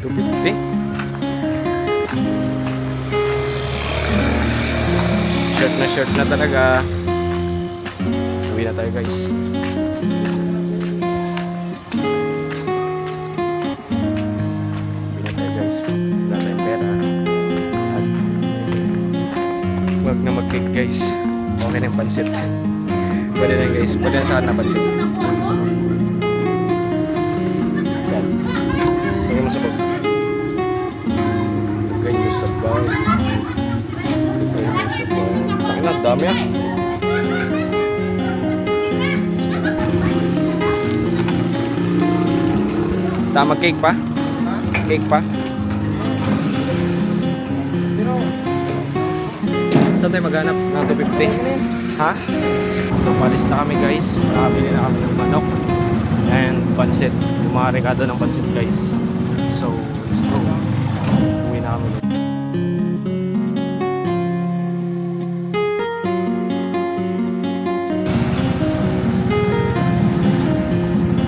250. Short na talaga. Uwi na tayo guys. Uwi na tayo guys. Wala tayong pera. At huwag na mag-cake guys. Okay na yung pansit. Pwede na guys. Pwede na saan na pansit. Lagyan mo sa bag. Lagyan mo sa bag. Lagyan mo sa bag. Takin na, dami ah. Tama, cake pa? Cake pa? Saan tayo maghanap? Ng 250? Ha? So, palis na kami guys. Nakabili na kami ng manok and pansit. Yung mga rekado ng pansit guys. So, let's go. Uwi na kami.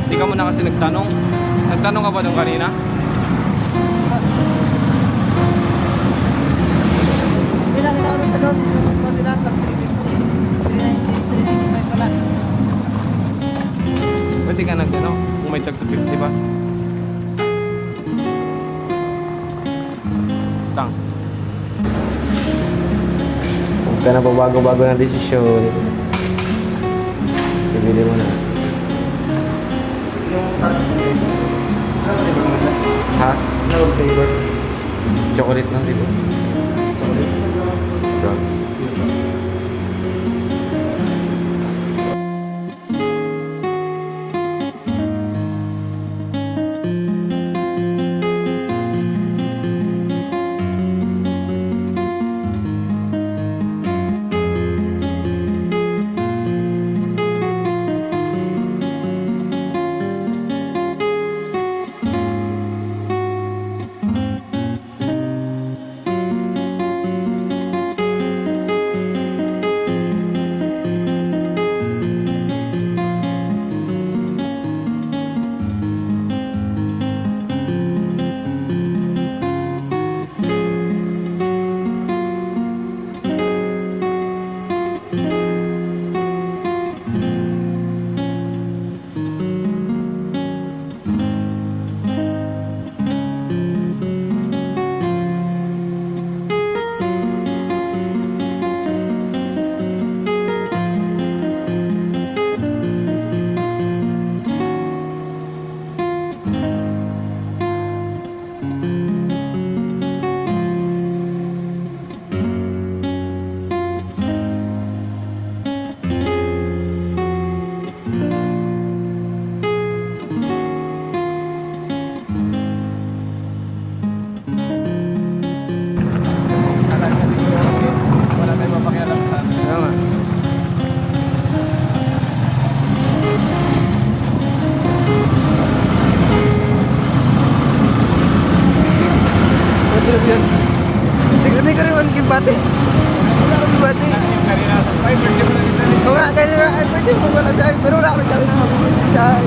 Hindi ka muna kasi nagtanong. Nagtanong ka ba nung kanina? Bilang ito ulit doon, pati lang, plus 390, 395 pala. Pwede ka nag-ano? Kung may tag 250 ba? Tang. Huwag ka na bago-bago ng desisyon. Bibili mo na. Yung ano di ba maganda? Ha? No flavor. Chocolate lang dito. Brown. Hindi ko rin magkibati. Wala akong kibati. Oo nga, kaya nga, pwede mo wala dyan. Pero wala akong dyan na mabibili dyan.